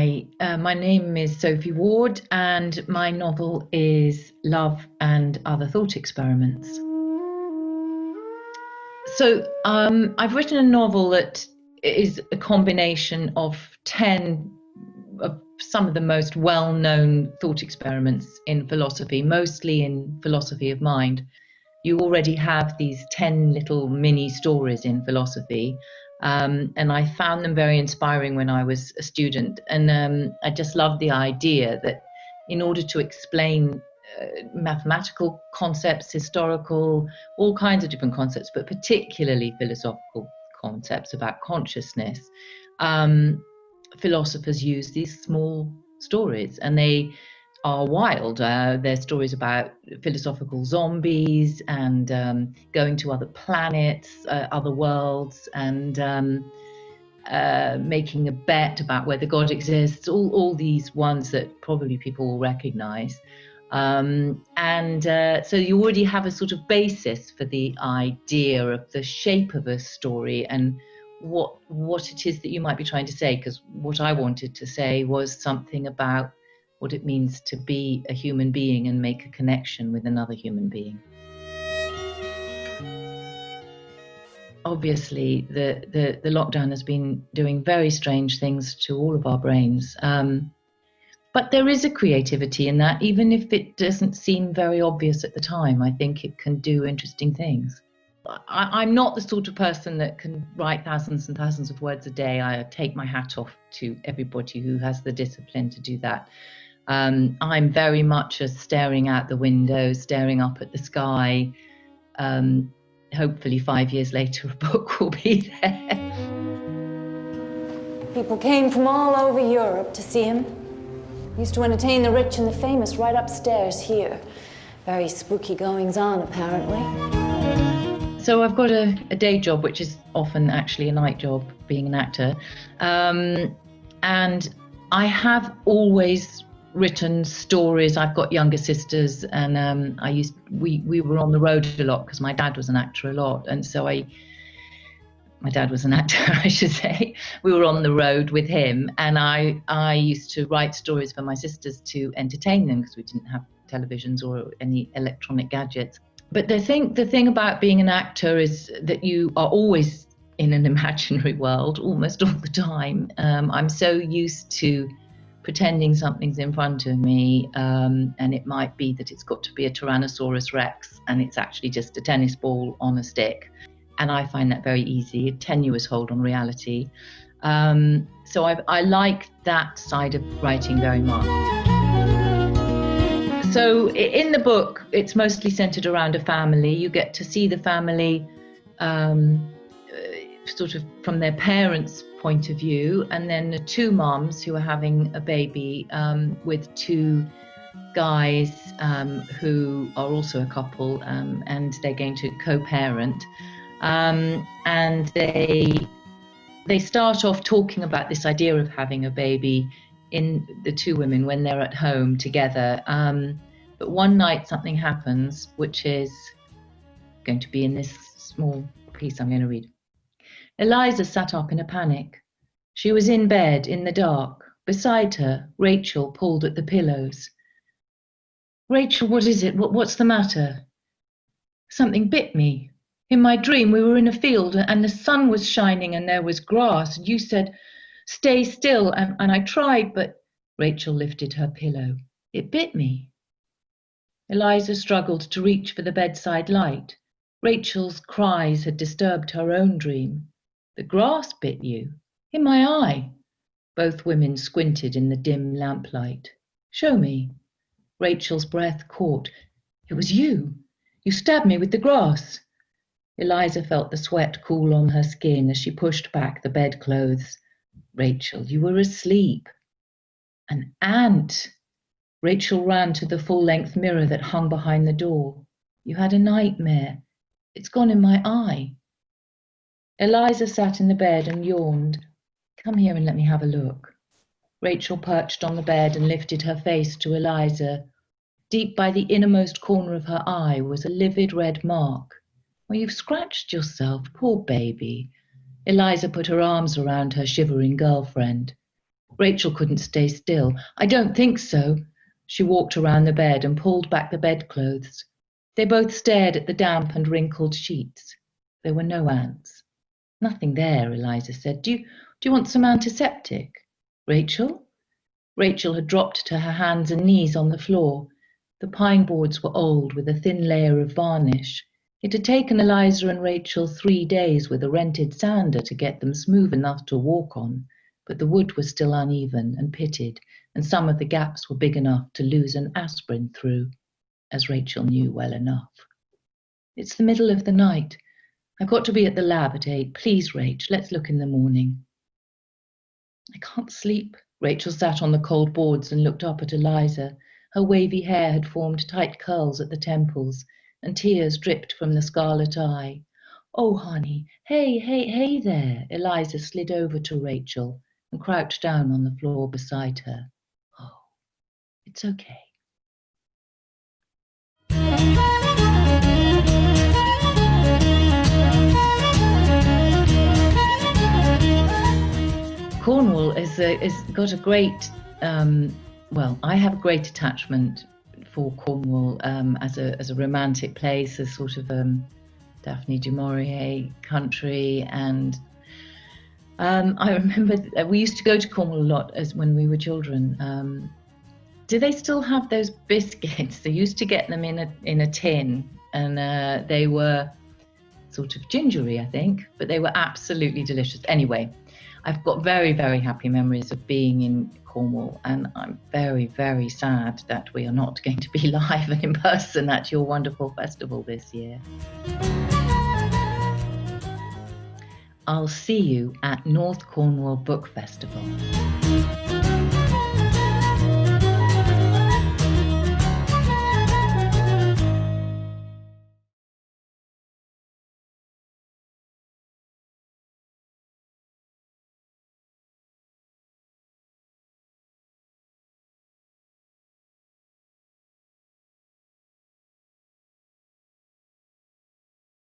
Hi, my name is Sophie Ward, and my novel is Love and Other Thought Experiments. I've written a novel that is a combination of 10 of some of the most well-known thought experiments in philosophy, mostly in philosophy of mind. You already have these 10 little mini stories in philosophy. And I found them very inspiring when I was a student. And I just loved the idea that in order to explain mathematical concepts, historical, all kinds of different concepts, but particularly philosophical concepts about consciousness, philosophers use these small stories, and they are wild. They're stories about philosophical zombies and going to other planets, other worlds, and making a bet about whether God exists. All these ones that probably people will recognize. So you already have a sort of basis for the idea of the shape of a story and what it is that you might be trying to say, because what I wanted to say was something about what it means to be a human being and make a connection with another human being. Obviously, the lockdown has been doing very strange things to all of our brains. But there is a creativity in that, even if it doesn't seem very obvious at the time. I think it can do interesting things. I'm not the sort of person that can write thousands and thousands of words a day. I take my hat off to everybody who has the discipline to do that. I'm very much a staring out the window, staring up at the sky. Hopefully 5 years later, a book will be there. People came from all over Europe to see him. He used to entertain the rich and the famous right upstairs here. Very spooky goings-on, apparently. So I've got a day job, which is often actually a night job, being an actor. And I have always written stories. I've got younger sisters, and we were on the road a lot because my dad was an actor a lot, and so my dad was an actor, I should say. We were on the road with him, and I used to write stories for my sisters to entertain them because we didn't have televisions or any electronic gadgets. But the thing about being an actor is that you are always in an imaginary world almost all the time. I'm so used to pretending something's in front of me, and it might be that it's got to be a Tyrannosaurus Rex and it's actually just a tennis ball on a stick. And I find that very easy, a tenuous hold on reality. So I like that side of writing very much. So in the book, it's mostly centered around a family. You get to see the family sort of from their parents' point of view, and then the two moms who are having a baby with two guys who are also a couple, and they're going to co-parent. And they start off talking about this idea of having a baby in the two women when they're at home together. But one night something happens, which is going to be in this small piece I'm going to read. Eliza sat up in a panic. She was in bed in the dark. Beside her, Rachel pulled at the pillows. Rachel, what is it? What's the matter? Something bit me. In my dream, we were in a field and the sun was shining and there was grass. And you said, stay still. And I tried, but Rachel lifted her pillow. It bit me. Eliza struggled to reach for the bedside light. Rachel's cries had disturbed her own dream. The grass bit you? In my eye. Both women squinted in the dim lamplight. Show me. Rachel's breath caught. It was you. You stabbed me with the grass. Eliza felt the sweat cool on her skin as she pushed back the bedclothes. Rachel, you were asleep. An ant. Rachel ran to the full-length mirror that hung behind the door. You had a nightmare. It's gone in my eye. Eliza sat in the bed and yawned. Come here and let me have a look. Rachel perched on the bed and lifted her face to Eliza. Deep by the innermost corner of her eye was a livid red mark. Well, you've scratched yourself, poor baby. Eliza put her arms around her shivering girlfriend. Rachel couldn't stay still. I don't think so. She walked around the bed and pulled back the bedclothes. They both stared at the damp and wrinkled sheets. There were no ants. Nothing there, Eliza said. Do you want some antiseptic? Rachel? Rachel had dropped to her hands and knees on the floor. The pine boards were old, with a thin layer of varnish. It had taken Eliza and Rachel 3 days with a rented sander to get them smooth enough to walk on, but the wood was still uneven and pitted, and some of the gaps were big enough to lose an aspirin through, as Rachel knew well enough. It's the middle of the night. I've got to be at the lab at 8. Please, Rach, let's look in the morning. I can't sleep. Rachel sat on the cold boards and looked up at Eliza. Her wavy hair had formed tight curls at the temples, and tears dripped from the scarlet eye. Oh, honey, hey there. Eliza slid over to Rachel and crouched down on the floor beside her. Oh, it's okay. Cornwall is got a great, I have a great attachment for Cornwall as a romantic place, a sort of Daphne du Maurier country, and I remember we used to go to Cornwall a lot as when we were children. Do they still have those biscuits? They used to get them in a tin, and they were sort of gingery, I think, but they were absolutely delicious. Anyway, I've got very, very happy memories of being in Cornwall, and I'm very, very sad that we are not going to be live and in person at your wonderful festival this year. I'll see you at North Cornwall Book Festival.